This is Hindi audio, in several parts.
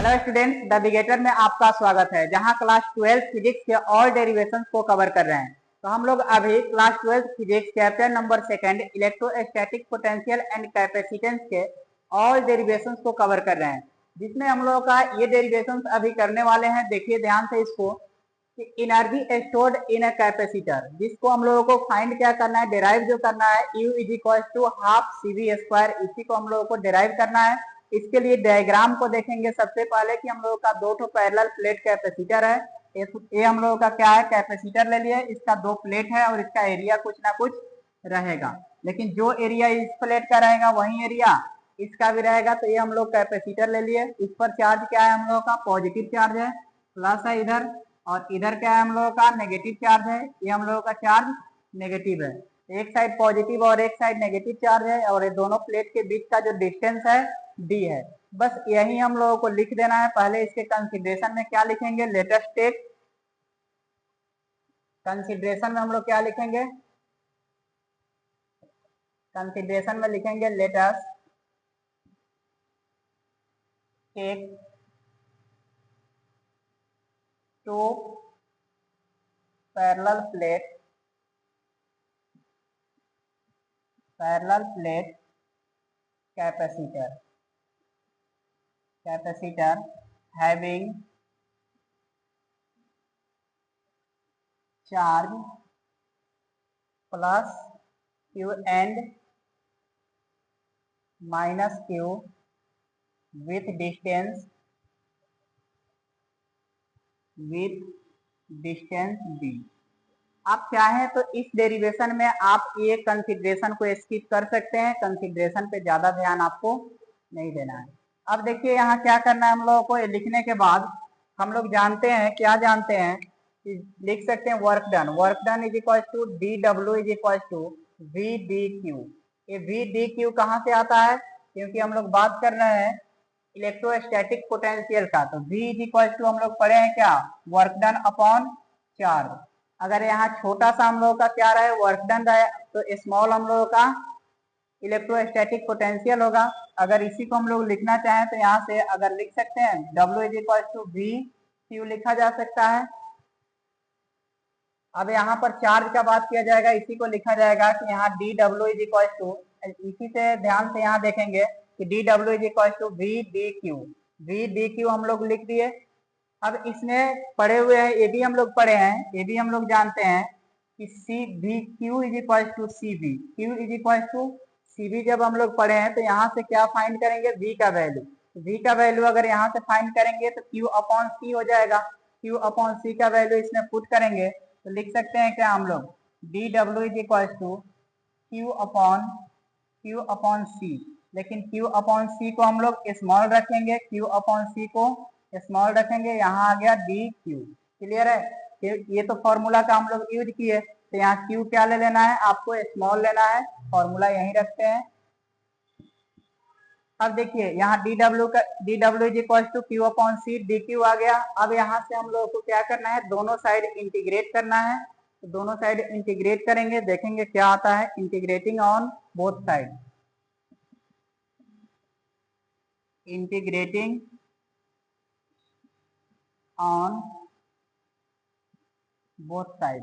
हेलो स्टूडेंट्स, नेविगेटर में आपका स्वागत है, जहां क्लास 12 फिजिक्स के ऑल डेरिवेशंस को कवर कर रहे हैं। तो हम लोग अभी class 12 physics chapter number 2 electrostatic potential and capacitance के ऑल डेरिवेशंस को कवर कर रहे हैं, जिसमें हम लोग का ये डेरिवेशंस अभी करने वाले हैं। देखिए ध्यान से इसको, energy stored in a capacitor, जिसको हम लोगों को फाइंड क्या करना है, डिराइव जो करना है, U = हाफ CV², इसी को हम लोगों को डिराइव करना है। इसके लिए डायग्राम को देखेंगे सबसे पहले कि हम लोगों का दो ठो पैरेलल प्लेट कैपेसिटर है। ये हम लोगों का क्या है, कैपेसिटर ले लिए, इसका दो प्लेट है और इसका एरिया कुछ ना कुछ रहेगा, लेकिन जो एरिया इस प्लेट का रहेगा वही एरिया इसका भी रहेगा। तो ये हम लोग कैपेसिटर ले लिए, इस पर चार्ज क्या है, हम लोगों का पॉजिटिव चार्ज है, प्लस है इधर, और इधर क्या है, हम लोगों का नेगेटिव चार्ज है। ये हम लोगों का चार्ज नेगेटिव है, एक साइड पॉजिटिव और एक साइड नेगेटिव चार्ज है, और ये दोनों प्लेट के बीच का जो डिस्टेंस है D है। बस यही हम लोगों को लिख देना है। पहले इसके कंसीडरेशन में क्या लिखेंगे, लेटेस्ट टेक कंसीडरेशन में हम लोग क्या लिखेंगे, कंसीडरेशन में लिखेंगे latest take two parallel plate capacitor having charge plus Q and minus Q with distance D। आप चाहें तो इस डेरिवेशन में आप ये कंसीडरेशन को स्किप कर सकते हैं, कंसीडरेशन पे ज्यादा ध्यान आपको नहीं देना है। अब देखिए यहाँ क्या करना है, हम लोगों को ये लिखने के बाद हम लोग जानते हैं, क्या जानते हैं, लिख सकते हैं वर्क डन = DW = VdQ। ये VdQ कहाँ से आता है, क्योंकि हम लोग बात कर रहे हैं इलेक्ट्रोस्टैटिक पोटेंशियल का। तो V हम लोग पढ़े हैं क्या, वर्क डन अपॉन चार्ज। अगर यहाँ छोटा सा हम लोगों का क्या रहे, वर्क डन रहे, तो स्मॉल हम लोगों का इलेक्ट्रोस्टैटिक पोटेंशियल होगा। अगर इसी को हम लोग लिखना चाहें तो यहाँ से अगर लिख सकते हैं W = VQ लिखा जा सकता है। अब यहाँ पर चार्ज का बात किया जाएगा, इसी को लिखा जाएगा कि यहाँ DW इसी से ध्यान से यहाँ देखेंगे कि DW = VdQ हम लोग लिख दिए। अब इसमें पढ़े हुए हैं, ये भी हम लोग पढ़े हैं, ये भी हम लोग जानते हैं कि Q CV जब हम लोग पढ़े हैं तो यहाँ से क्या फाइंड करेंगे, V का वैल्यू अगर यहाँ से फाइंड करेंगे तो Q/C हो जाएगा। Q/C का वैल्यू इसमें पुट करेंगे तो लिख सकते हैं क्या हम लोग, DW = Q/C, लेकिन Q/C को हम लोग स्मॉल रखेंगे, Q/C को स्मॉल रखेंगे, यहाँ आ गया DQ। क्लियर है, ये तो फॉर्मूला का हम लोग यूज किए, तो यहाँ Q क्या ले लेना है, आपको स्मॉल लेना है, फॉर्मूला यहीं रखते हैं। अब देखिए यहाँ DW = Q/C DQ आ गया। अब यहाँ से हम लोगों को क्या करना है, दोनों साइड इंटीग्रेट करना है। तो दोनों साइड इंटीग्रेट करेंगे, देखेंगे क्या आता है, integrating on both side, integrating on both side,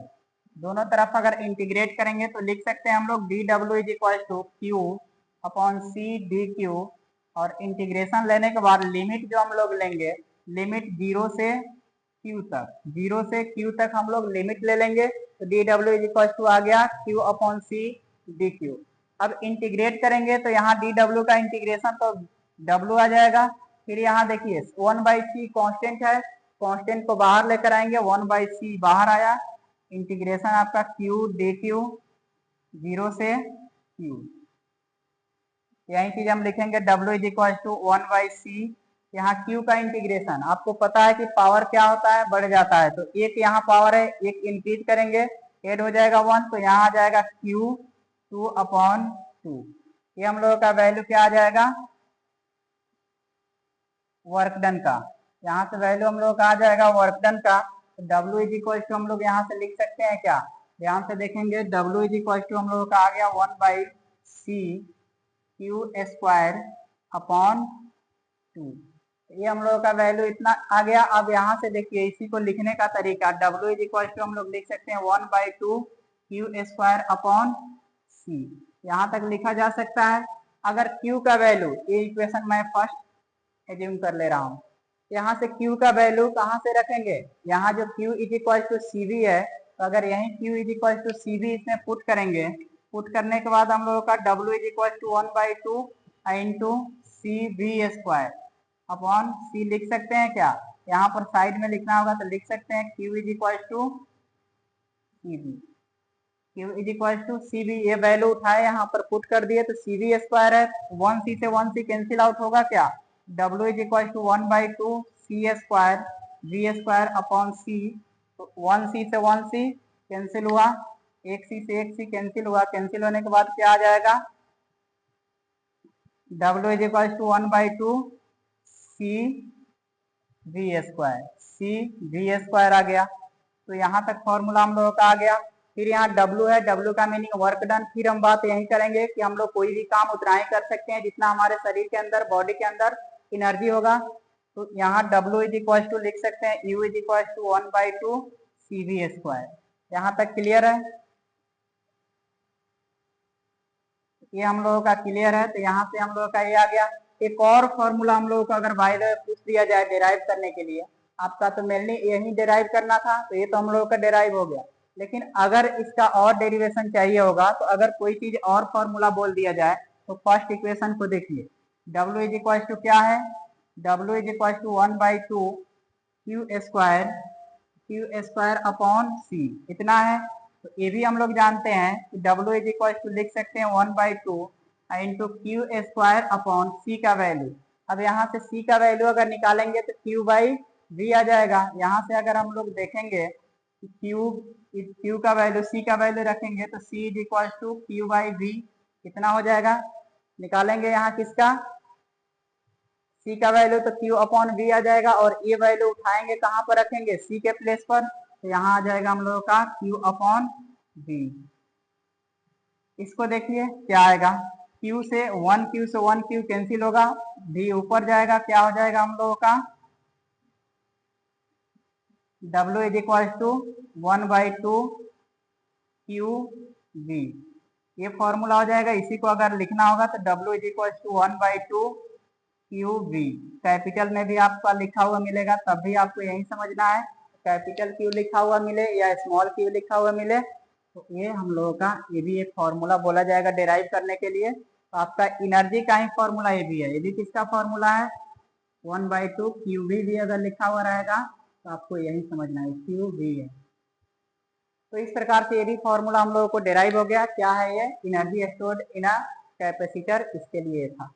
दोनों तरफ अगर इंटीग्रेट करेंगे तो लिख सकते हैं हम लोग DW = Q/C DQ, और इंटीग्रेशन लेने के बाद लिमिट जो हम लोग लेंगे, लिमिट 0 से Q तक हम लोग लिमिट ले लेंगे। तो DW = आ गया Q/C DQ। अब इंटीग्रेट करेंगे तो यहाँ DW का इंटीग्रेशन तो W आ जाएगा। फिर यहाँ देखिए 1/C कांस्टेंट है, कांस्टेंट को बाहर लेकर आएंगे, 1/C बाहर आया, इंटीग्रेशन आपका Q DQ 0 से Q। यही चीज हम लिखेंगे W = 1/C। यहाँ Q का इंटीग्रेशन आपको पता है कि पावर क्या होता है, बढ़ जाता है, तो एक यहाँ पावर है, एक इंक्रीज करेंगे, ऐड हो जाएगा 1, तो यहाँ आ जाएगा Q 2/2। ये हम लोगों का वैल्यू क्या आ जाएगा, वर्क डन का। यहाँ से वैल्यू हम लोग का आ जाएगा वर्क डन का। तो W = हम लोग यहाँ से लिख सकते हैं क्या, ध्यान से देखेंगे, W = हम लोग का आ गया 1/C Q² /2। ये हम लोगों का वैल्यू इतना आ गया। अब यहाँ से देखिए इसी को लिखने का तरीका, W इज इक्वल टू हम लोग लिख सकते हैं 1/2 क्यू स्क्वायर अपॉन सी। यहाँ तक लिखा जा सकता है। अगर Q का वैल्यू, ये इक्वेशन मैं फर्स्ट एज्यूम कर ले रहा हूँ, यहाँ से Q का वैल्यू कहाँ से रखेंगे, यहाँ जो Q is equal to C V है, तो अगर यही Q is equal to C V इसमें पुट करेंगे, पुट करने के बाद हम लोगों का W is equal to 1/2 into C V square upon C लिख सकते हैं क्या, यहाँ पर साइड में लिखना होगा तो लिख सकते हैं Q is equal to C V. Q is equal to C V, ये वैल्यू उठाए यहाँ पर पुट कर दिए तो सी वी स्क्वायर है, 1C से 1C कैंसिल आउट होगा क्या, W is equal to 1/2 C square V square upon C. तो 1C से 1C कैंसिल हुआ, 1C से 1C कैंसिल हुआ, कैंसिल होने के बाद क्या आ जाएगा, W is equal to 1/2 C V square, C V square आ गया। तो यहाँ तक फॉर्मूला हम लोगों का आ गया। फिर यहाँ W है, W का मीनिंग वर्क डन। फिर हम बात यही करेंगे कि हम लोग कोई भी काम उतना ही कर सकते हैं जितना हमारे शरीर के अंदर, बॉडी के अंदर एनर्जी होगा। तो यहाँ W इज इक्वल टू लिख सकते हैं U is equal to 1/2 C V square. यहाँ तक क्लियर है, ये हम लोगों का क्लियर है। तो यहाँ से हम लोगों का ये आ गया। एक और फॉर्मूला हम लोगों को अगर बाय द वे पूछ दिया जाए डिराइव करने के लिए, आपका तो मेनली यही डिराइव करना था, तो ये तो हम लोगों का डिराइव हो गया। लेकिन अगर इसका और डेरिवेशन चाहिए होगा, तो अगर कोई चीज और फॉर्मूला बोल दिया जाए, तो फर्स्ट इक्वेशन को देखिए, W इज इक्वल टू क्या है, W is equal to 1/2 Q square upon C, इतना है। तो ये भी हम लोग जानते हैं कि W इज इक्वल टू लिख सकते हैं 1/2 इंटू क्यू स्क्वायर अपॉन सी का वैल्यू। अब यहाँ से सी का वैल्यू अगर निकालेंगे तो Q/V आ जाएगा। यहाँ से अगर हम लोग देखेंगे कि Q का वैल्यू, सी का वैल्यू रखेंगे तो C is equal to Q/V कितना हो जाएगा, निकालेंगे यहाँ किसका, सी का वैल्यू तो Q अपॉन V आ जाएगा, और ये वैल्यू उठाएंगे कहाँ पर रखेंगे, सी के प्लेस पर, तो यहाँ आ जाएगा हम लोगों का Q अपॉन V। इसको देखिए क्या आएगा, Q से 1Q कैंसिल होगा, V ऊपर जाएगा, क्या हो जाएगा हम लोगों का, W is equal to 1/2 QV। ये फॉर्मूला हो जाएगा। इसी को अगर लिखना होगा तो W is equal to 1/2 QV। Capital में भी आपका लिखा हुआ मिलेगा, तब भी आपको यही समझना है, कैपिटल Q लिखा हुआ मिले या स्मॉल q लिखा हुआ मिले, तो ये हम लोगों का ये भी एक फॉर्मूला बोला जाएगा डिराइव करने के लिए। तो आपका एनर्जी का ही फॉर्मूला ये भी है, ये भी किसका फॉर्मूला है, 1/2 QV भी अगर लिखा हुआ रहेगा तो आपको यही समझना है, QV है। तो इस प्रकार से ये भी फॉर्मूला हम लोगों को डिराइव हो गया। क्या है ये, energy stored in a capacitor, इसके लिए था।